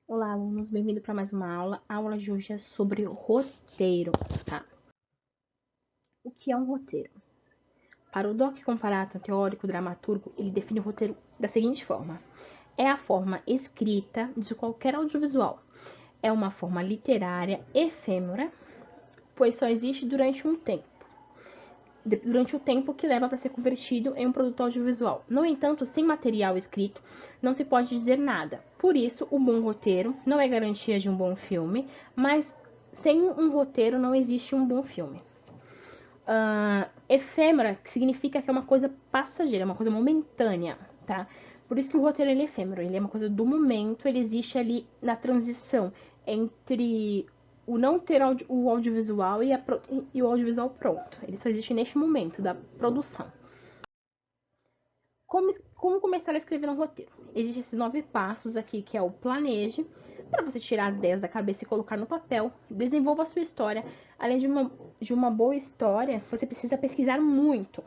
Olá, alunos, bem-vindo para mais uma aula. A aula de hoje é sobre roteiro, tá? O que é um roteiro? Para o Doc Comparato teórico dramaturgo, ele define o roteiro da seguinte forma: é a forma escrita de qualquer audiovisual. É uma forma literária efêmera, pois só existe durante o tempo que leva para ser convertido em um produto audiovisual. No entanto, sem material escrito, não se pode dizer nada. Por isso, o bom roteiro não é garantia de um bom filme, mas sem um roteiro não existe um bom filme. Efêmera significa que é uma coisa passageira, uma coisa momentânea, tá? Por isso que o roteiro ele é efêmero, ele é uma coisa do momento, ele existe ali na transição entre o não ter o audiovisual e o audiovisual pronto. Ele só existe neste momento da produção. Como começar a escrever um roteiro? Existem esses 9 passos aqui, que é o planeje, para você tirar as ideias da cabeça e colocar no papel. Desenvolva a sua história. Além de uma boa história, você precisa pesquisar muito.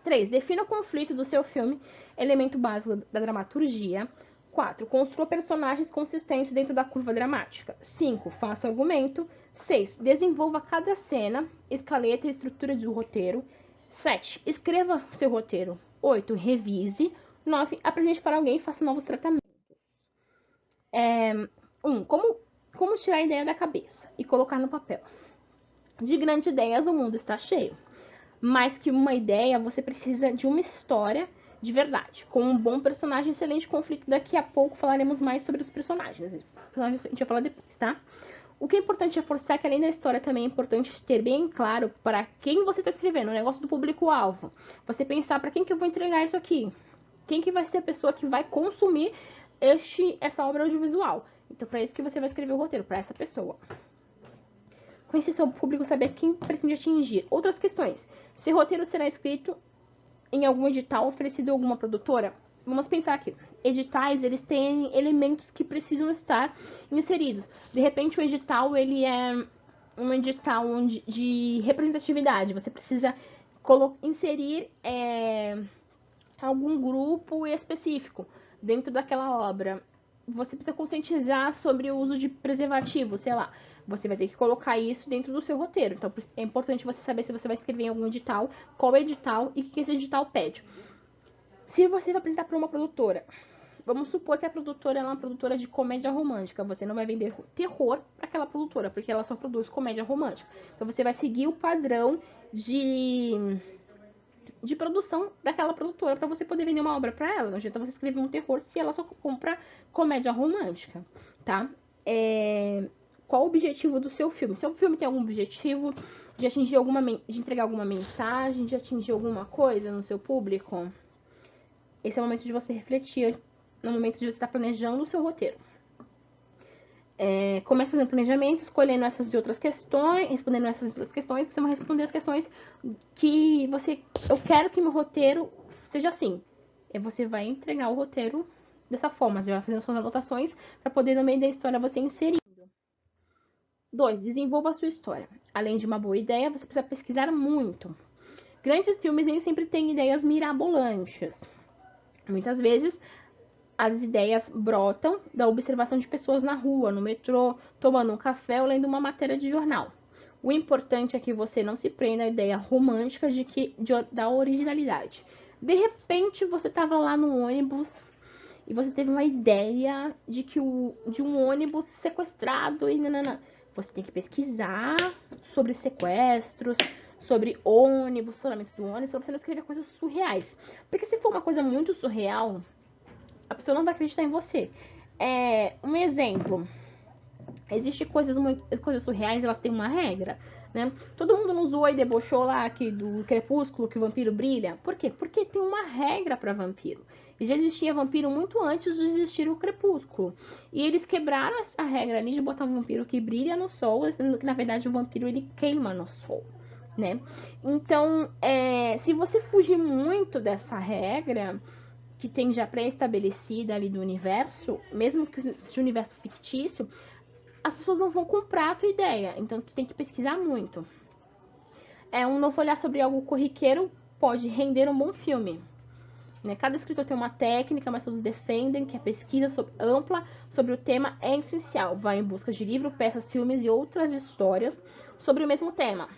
3. Defina o conflito do seu filme, elemento básico da dramaturgia. 4. Construa personagens consistentes dentro da curva dramática. 5. Faça o argumento. 6. Desenvolva cada cena, escaleta e estrutura do roteiro. 7. Escreva seu roteiro. 8. Revise. 9. Apresente para alguém e faça novos tratamentos. 1. Como tirar a ideia da cabeça e colocar no papel? De grandes ideias o mundo está cheio. Mais que uma ideia, você precisa de uma história de verdade, com um bom personagem, excelente conflito. Daqui a pouco falaremos mais sobre os personagens. A gente vai falar depois, tá? O que é importante reforçar é que além da história também é importante ter bem claro para quem você está escrevendo, o negócio do público-alvo. Você pensar para quem que eu vou entregar isso aqui? Quem que vai ser a pessoa que vai consumir essa obra audiovisual? Então, para isso que você vai escrever o roteiro, para essa pessoa. Conhecer seu público, saber quem pretende atingir. Outras questões. Se o roteiro será escrito em algum edital oferecido a alguma produtora, vamos pensar aqui. Editais, eles têm elementos que precisam estar inseridos. De repente, o edital, ele é um edital de representatividade. Você precisa inserir algum grupo específico dentro daquela obra. Você precisa conscientizar sobre o uso de preservativo, sei lá. Você vai ter que colocar isso dentro do seu roteiro. Então é importante você saber se você vai escrever em algum edital, qual edital e o que esse edital pede. Se você vai apresentar para uma produtora, vamos supor que a produtora é uma produtora de comédia romântica. Você não vai vender terror para aquela produtora, porque ela só produz comédia romântica. Então você vai seguir o padrão de produção daquela produtora para você poder vender uma obra para ela. Não adianta você escrever um terror se ela só compra comédia romântica, tá? Qual o objetivo do seu filme? Seu filme tem algum objetivo de atingir de entregar alguma mensagem, de atingir alguma coisa no seu público? Esse é o momento de você refletir, no momento de você estar planejando o seu roteiro. Começa fazendo planejamento, escolhendo essas e outras questões, respondendo essas outras questões, você vai responder as questões que eu quero que meu roteiro seja assim. E você vai entregar o roteiro dessa forma, você vai fazendo suas anotações para poder no meio da história você inserir. 2. Desenvolva a sua história. Além de uma boa ideia, você precisa pesquisar muito. Grandes filmes nem sempre têm ideias mirabolantes. Muitas vezes as ideias brotam da observação de pessoas na rua, no metrô, tomando um café ou lendo uma matéria de jornal. O importante é que você não se prenda à ideia romântica da originalidade. De repente, você estava lá no ônibus e você teve uma ideia de um ônibus sequestrado e nanana. Você tem que pesquisar sobre sequestros, sobre ônibus, solamente do ônibus, para você não escrever coisas surreais. Porque se for uma coisa muito surreal, a pessoa não vai acreditar em você. Um exemplo. Existem coisas surreais, elas têm uma regra, né? Todo mundo não zoou e debochou lá que do Crepúsculo que o vampiro brilha. Por quê? Porque tem uma regra para vampiro. E já existia vampiro muito antes de existir o Crepúsculo. E eles quebraram essa regra ali de botar um vampiro que brilha no sol, sendo que na verdade o vampiro ele queima no sol, né? Então, se você fugir muito dessa regra que tem já pré-estabelecida ali do universo, mesmo que seja um universo fictício, as pessoas não vão comprar a tua ideia. Então tu tem que pesquisar muito. Um novo olhar sobre algo corriqueiro pode render um bom filme. né? Cada escritor tem uma técnica, mas todos defendem que a pesquisa ampla sobre o tema é essencial. Vai em busca de livros, peças, filmes e outras histórias sobre o mesmo tema.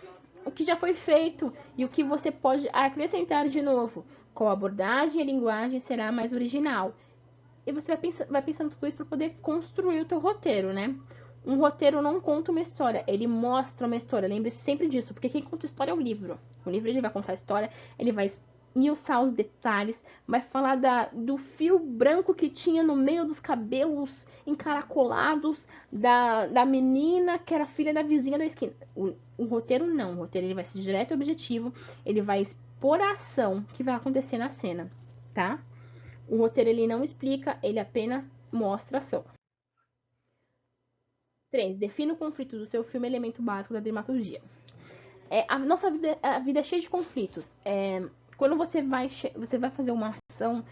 O que já foi feito e o que você pode acrescentar de novo. Qual abordagem e linguagem será mais original? E você vai pensando tudo isso para poder construir o teu roteiro, né? Um roteiro não conta uma história, ele mostra uma história. Lembre-se sempre disso, porque quem conta história é o livro. O livro ele vai contar a história, ele vai esmiuçar os detalhes, vai falar do fio branco que tinha no meio dos cabelos encaracolados da menina que era filha da vizinha da esquina. O roteiro não, o roteiro ele vai ser direto e objetivo, ele vai expor a ação que vai acontecer na cena, tá? O roteiro ele não explica, ele apenas mostra a ação. 3. Defina o conflito do seu filme, elemento básico da dramaturgia. A nossa vida, a vida é cheia de conflitos. Quando você vai fazer uma ação,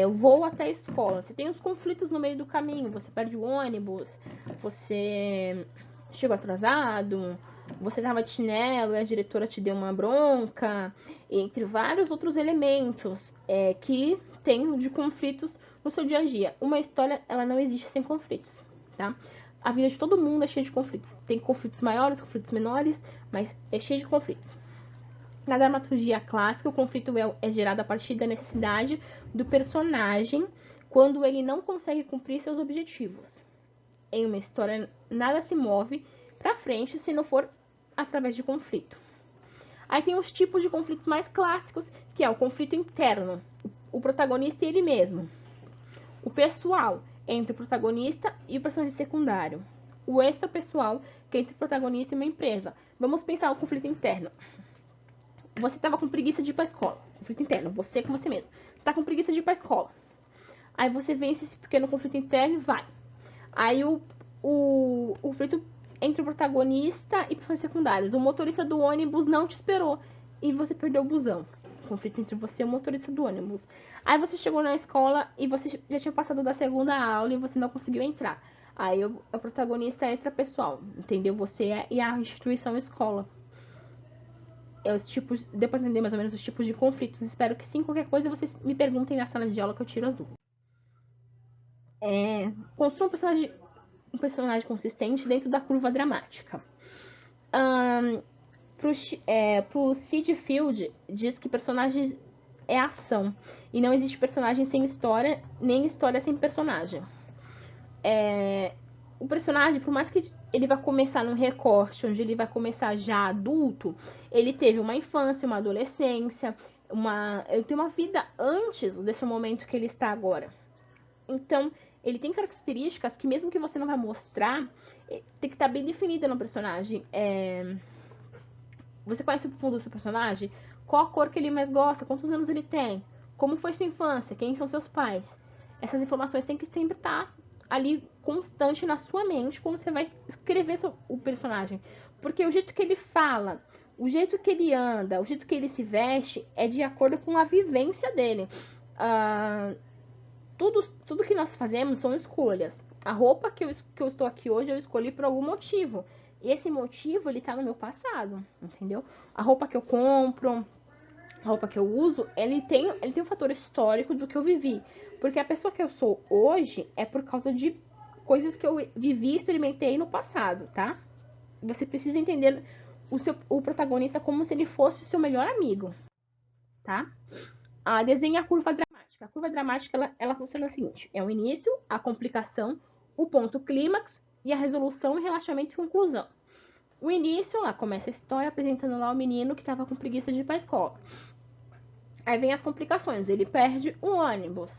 eu vou até a escola, você tem os conflitos no meio do caminho, você perde o ônibus, você chegou atrasado, você estava de chinelo e a diretora te deu uma bronca, entre vários outros elementos que tem de conflitos no seu dia a dia. Uma história, ela não existe sem conflitos, tá? A vida de todo mundo é cheia de conflitos. Tem conflitos maiores, conflitos menores, mas é cheio de conflitos. Na dramaturgia clássica, o conflito é gerado a partir da necessidade do personagem quando ele não consegue cumprir seus objetivos. Em uma história, nada se move para frente se não for através de conflito. Aí tem os tipos de conflitos mais clássicos, que é o conflito interno, o protagonista e ele mesmo. O pessoal, entre o protagonista e o personagem secundário. O extrapessoal, que é entre o protagonista e uma empresa. Vamos pensar o conflito interno. Você estava com preguiça de ir para a escola. Conflito interno, você com você mesmo. Está com preguiça de ir para a escola. Aí você vence esse pequeno conflito interno e vai. Aí o conflito entre o protagonista e personagens secundários. O motorista do ônibus não te esperou e você perdeu o busão. Conflito entre você e o motorista do ônibus. Aí você chegou na escola e você já tinha passado da segunda aula e você não conseguiu entrar. Aí o protagonista é extrapessoal, entendeu? Você e a instituição escola. Os tipos, deu pra entender mais ou menos os tipos de conflitos. Espero que sim. Qualquer coisa vocês me perguntem na sala de aula que eu tiro as dúvidas. Construa um personagem consistente dentro da curva dramática. Pro Sid Field, diz que personagens é ação. E não existe personagem sem história, nem história sem personagem. O personagem, por mais que ele vai começar num recorte, onde ele vai começar já adulto, ele teve uma infância, uma adolescência, ele tem uma vida antes desse momento que ele está agora. Então, ele tem características que mesmo que você não vai mostrar, tem que estar bem definida no personagem. Você conhece o fundo do seu personagem? Qual a cor que ele mais gosta? Quantos anos ele tem? Como foi sua infância? Quem são seus pais? Essas informações têm que sempre estar ali constante na sua mente quando você vai escrever o personagem. Porque o jeito que ele fala, o jeito que ele anda, o jeito que ele se veste é de acordo com a vivência dele. Tudo que nós fazemos são escolhas. A roupa que eu estou aqui hoje eu escolhi por algum motivo. E esse motivo, ele tá no meu passado, entendeu? A roupa que eu compro, a roupa que eu uso, ele tem um fator histórico do que eu vivi. Porque a pessoa que eu sou hoje é por causa de coisas que eu vivi e experimentei no passado, tá? Você precisa entender o protagonista como se ele fosse o seu melhor amigo, tá? Desenha a curva dramática. A curva dramática, ela funciona o seguinte. É o início, a complicação, o ponto clímax e a resolução, relaxamento e conclusão. O início, lá começa a história apresentando lá o menino que estava com preguiça de ir para a escola. Aí vem as complicações, ele perde o ônibus,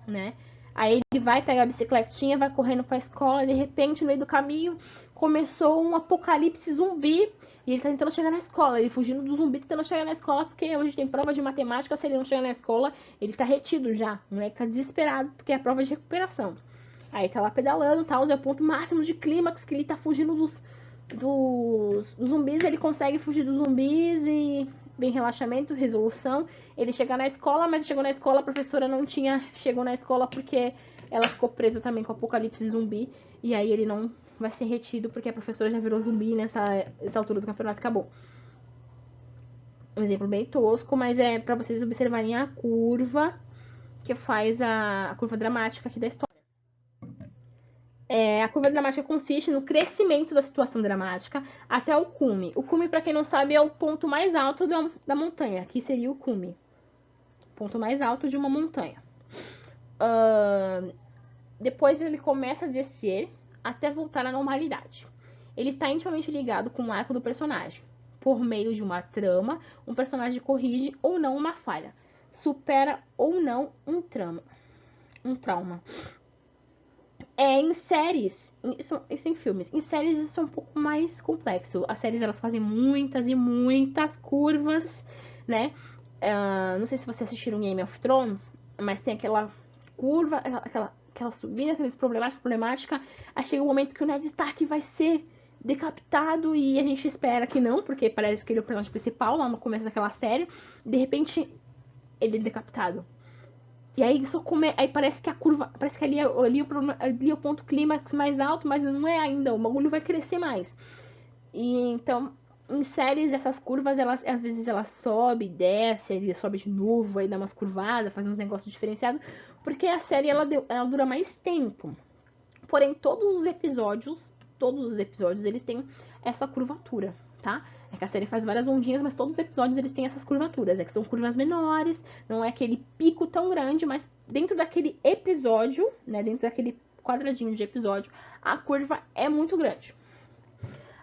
né? Aí ele vai pegar a bicicletinha, vai correndo para a escola, e de repente, no meio do caminho, começou um apocalipse zumbi, e ele tá tentando chegar na escola, ele fugindo do zumbi, tentando chegar na escola, porque hoje tem prova de matemática, se ele não chegar na escola, ele tá retido já, o moleque tá desesperado, porque é a prova de recuperação. Aí tá lá pedalando, tal, é o ponto máximo de clímax, que ele tá fugindo dos zumbis, ele consegue fugir dos zumbis e vem relaxamento, resolução. Ele chega na escola, mas chegou na escola, a professora não chegou na escola porque ela ficou presa também com o apocalipse zumbi. E aí ele não vai ser retido porque a professora já virou zumbi nessa altura do campeonato, acabou. Um exemplo bem tosco, mas é pra vocês observarem a curva que faz a curva dramática aqui da história. A curva dramática consiste no crescimento da situação dramática até o cume. O cume, para quem não sabe, é o ponto mais alto da montanha. Aqui seria o cume. Ponto mais alto de uma montanha. Depois ele começa a descer até voltar à normalidade. Ele está intimamente ligado com o arco do personagem. Por meio de uma trama, um personagem corrige ou não uma falha. Supera ou não um trauma. Em séries, isso em filmes. Em séries isso é um pouco mais complexo. As séries elas fazem muitas e muitas curvas, né? Não sei se vocês assistiram Game of Thrones, mas tem aquela curva, aquela subida, aqueles problemática. Aí chega o momento que o Ned Stark vai ser decapitado e a gente espera que não, porque parece que ele é o personagem principal lá no começo daquela série. De repente, ele é decapitado. E aí aí parece que a curva, parece que ali é o ponto clímax mais alto, mas não é ainda, o bagulho vai crescer mais. E então, em séries, essas curvas, às vezes ela sobe, desce, ele sobe de novo, aí dá umas curvadas, faz uns negócios diferenciados, porque a série ela dura mais tempo. Porém, todos os episódios, eles têm essa curvatura, tá? É que a série faz várias ondinhas, mas todos os episódios eles têm essas curvaturas. É que são curvas menores, não é aquele pico tão grande, mas dentro daquele episódio, né? Dentro daquele quadradinho de episódio, a curva é muito grande.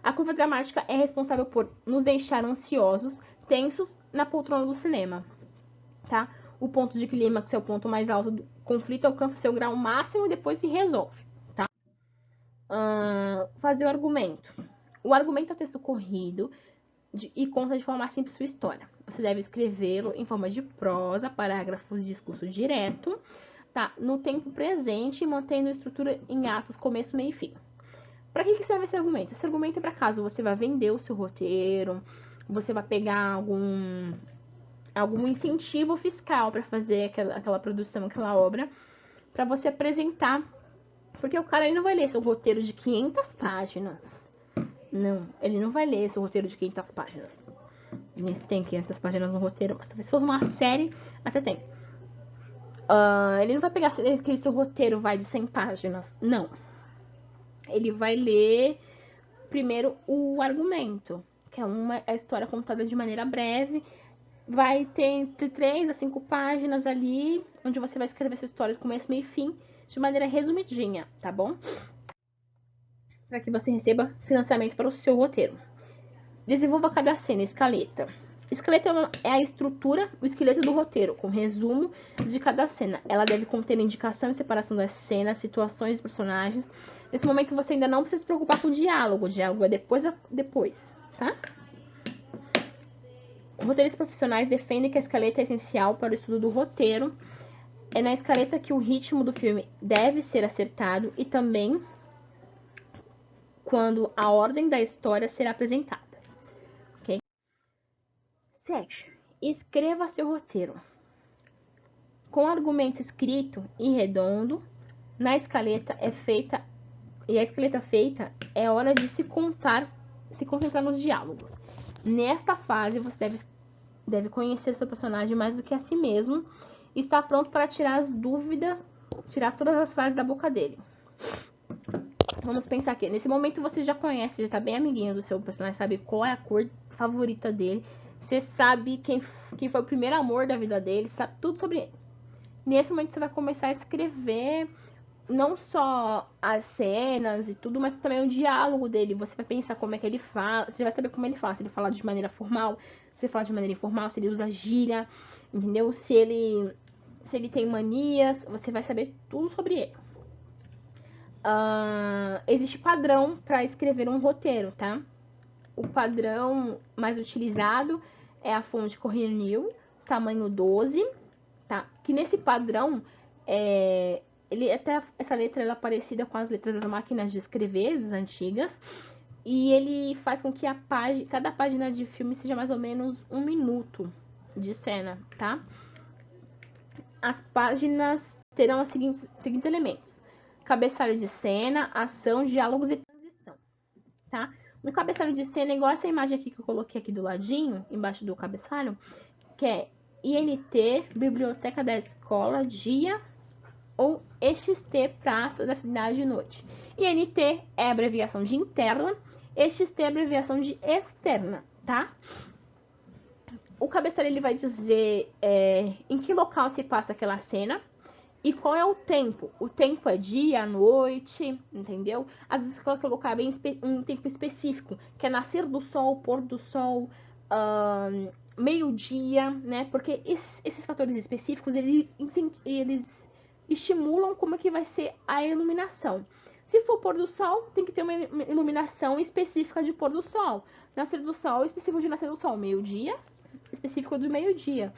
A curva dramática é responsável por nos deixar ansiosos, tensos na poltrona do cinema, tá? O ponto de clímax é o ponto mais alto do conflito, alcança seu grau máximo e depois se resolve, tá? Fazer o argumento. O argumento é o texto corrido e conta de forma simples sua história. Você deve escrevê-lo em forma de prosa, parágrafos, discurso direto, tá? No tempo presente, mantendo a estrutura em atos, começo, meio e fim. Para que serve esse argumento? Esse argumento é para caso você vai vender o seu roteiro, você vai pegar algum incentivo fiscal para fazer aquela produção, aquela obra, para você apresentar. Porque o cara ele não vai ler seu roteiro de 500 páginas. Não, ele não vai ler seu roteiro de 500 páginas. Nem se tem 500 páginas no roteiro, mas talvez se for uma série, até tem. Ele não vai pegar aquele seu roteiro vai de 100 páginas. Não. Ele vai ler primeiro o argumento, que é a história contada de maneira breve. Vai ter entre 3 a 5 páginas ali, onde você vai escrever sua história do começo, meio e fim, de maneira resumidinha, tá bom? Para que você receba financiamento para o seu roteiro. Desenvolva cada cena, escaleta. Esqueleto é a estrutura, o esqueleto do roteiro, com resumo de cada cena. Ela deve conter indicação e separação das cenas, situações e personagens. Nesse momento você ainda não precisa se preocupar com o diálogo. O diálogo é depois, tá? Roteiristas profissionais defendem que a escaleta é essencial para o estudo do roteiro. É na escaleta que o ritmo do filme deve ser acertado e também quando a ordem da história será apresentada. Ok? 7. Escreva seu roteiro. Com argumento escrito e redondo, na escaleta é feita e a escaleta feita é hora de se concentrar nos diálogos. Nesta fase você deve conhecer seu personagem mais do que a si mesmo e estar pronto para tirar todas as frases da boca dele. Vamos pensar aqui. Nesse momento você já conhece, já está bem amiguinho do seu personagem, sabe qual é a cor favorita dele, você sabe quem foi o primeiro amor da vida dele, sabe tudo sobre ele. Nesse momento você vai começar a escrever não só as cenas e tudo, mas também o diálogo dele. Você vai pensar como é que ele fala, você vai saber como ele fala, se ele fala de maneira formal, se ele fala de maneira informal, se ele usa gíria, entendeu? Se ele tem manias, você vai saber tudo sobre ele. Existe padrão para escrever um roteiro, tá? O padrão mais utilizado é a fonte Corriere New, tamanho 12, tá? Que nesse padrão, essa letra ela é parecida com as letras das máquinas de escrever, das antigas, e ele faz com que cada página de filme seja mais ou menos 1 minuto de cena, tá? As páginas terão os seguintes elementos: cabeçalho de cena, ação, diálogos e transição, tá? No cabeçalho de cena, igual essa imagem aqui que eu coloquei aqui do ladinho, embaixo do cabeçalho, que é INT, Biblioteca da Escola, dia, ou EXT, Praça da Cidade, noite. INT é abreviação de interna, EXT é abreviação de externa, tá? O cabeçalho ele vai dizer em que local se passa aquela cena e qual é o tempo. O tempo é dia, noite, entendeu? Às vezes você vai colocar bem um tempo específico, que é nascer do sol, pôr do sol, meio-dia, né? Porque esses fatores específicos, eles estimulam como é que vai ser a iluminação. Se for pôr do sol, tem que ter uma iluminação específica de pôr do sol. Nascer do sol, específico de nascer do sol. Meio-dia, específico do meio-dia.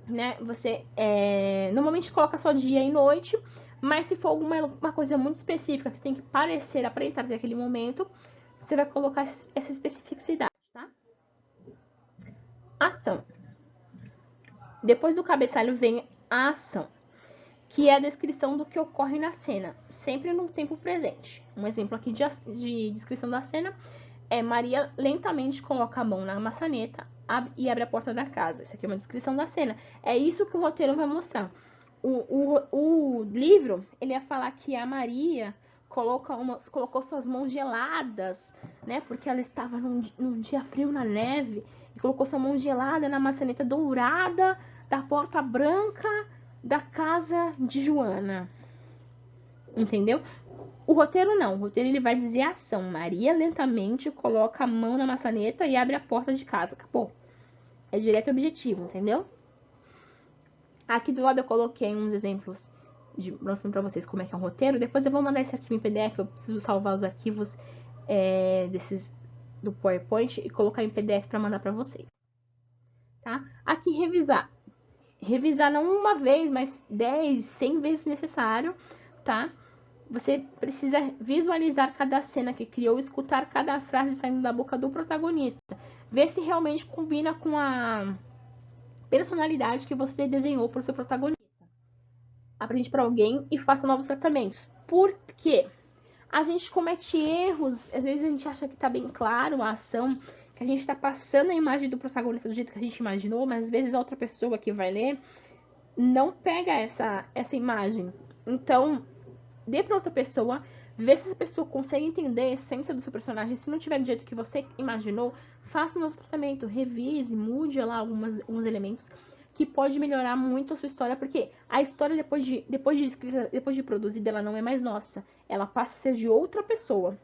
Né? Você normalmente coloca só dia e noite, mas se for uma coisa muito específica que tem que parecer, aparentar naquele momento, você vai colocar essa especificidade, tá? Ação. Depois do cabeçalho vem a ação, que é a descrição do que ocorre na cena, sempre no tempo presente. Um exemplo aqui de descrição da cena é: Maria lentamente coloca a mão na maçaneta e abre a porta da casa. Isso aqui é uma descrição da cena. É isso que o roteiro vai mostrar. O livro, ele ia falar que a Maria colocou suas mãos geladas, né? Porque ela estava num dia frio na neve, e colocou sua mão gelada na maçaneta dourada da porta branca da casa de Joana. Entendeu? O roteiro não. O roteiro ele vai dizer a ação. Maria lentamente coloca a mão na maçaneta e abre a porta de casa. Acabou. É direto e objetivo, entendeu? Aqui do lado eu coloquei uns exemplos mostrando pra vocês como é que é um roteiro. Depois eu vou mandar esse arquivo em PDF. Eu preciso salvar os arquivos do PowerPoint e colocar em PDF pra mandar pra vocês. Tá? Aqui revisar. Revisar não uma vez, mas 10, 100 vezes necessário, tá? Você precisa visualizar cada cena que criou, escutar cada frase saindo da boca do protagonista. Ver se realmente combina com a personalidade que você desenhou para o seu protagonista. Aprende para alguém e faça novos tratamentos. Por quê? A gente comete erros, às vezes a gente acha que está bem claro a ação, que a gente está passando a imagem do protagonista do jeito que a gente imaginou, mas às vezes a outra pessoa que vai ler não pega essa imagem. Então, dê para outra pessoa, vê se essa pessoa consegue entender a essência do seu personagem. Se não tiver do jeito que você imaginou, faça um novo tratamento, revise, mude lá alguns elementos que pode melhorar muito a sua história, porque a história depois de escrita, depois de produzida, ela não é mais nossa, ela passa a ser de outra pessoa.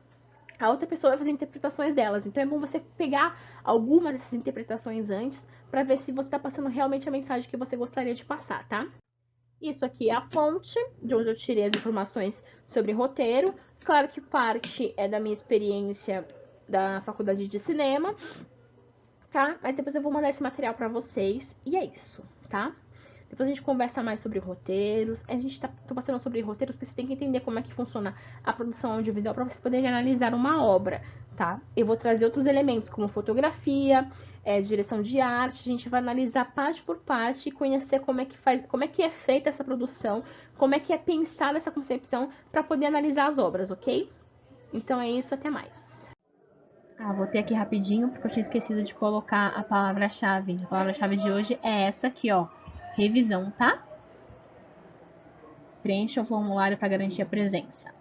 A outra pessoa vai fazer interpretações delas, então é bom você pegar algumas dessas interpretações antes para ver se você está passando realmente a mensagem que você gostaria de passar, tá? Isso aqui é a fonte de onde eu tirei as informações sobre roteiro. Claro que parte é da minha experiência da faculdade de cinema, tá? Mas depois eu vou mandar esse material pra vocês e é isso, tá? Depois a gente conversa mais sobre roteiros. Tô passando sobre roteiros porque você tem que entender como é que funciona a produção audiovisual para vocês poderem analisar uma obra, tá? Eu vou trazer outros elementos como fotografia, direção de arte. A gente vai analisar parte por parte e conhecer como é que é feita essa produção, como é que é pensada essa concepção para poder analisar as obras, ok? Então é isso, até mais. Vou ter aqui rapidinho porque eu tinha esquecido de colocar a palavra-chave. A palavra-chave de hoje é essa aqui, ó. Revisão, tá? Preencha o formulário para garantir a presença.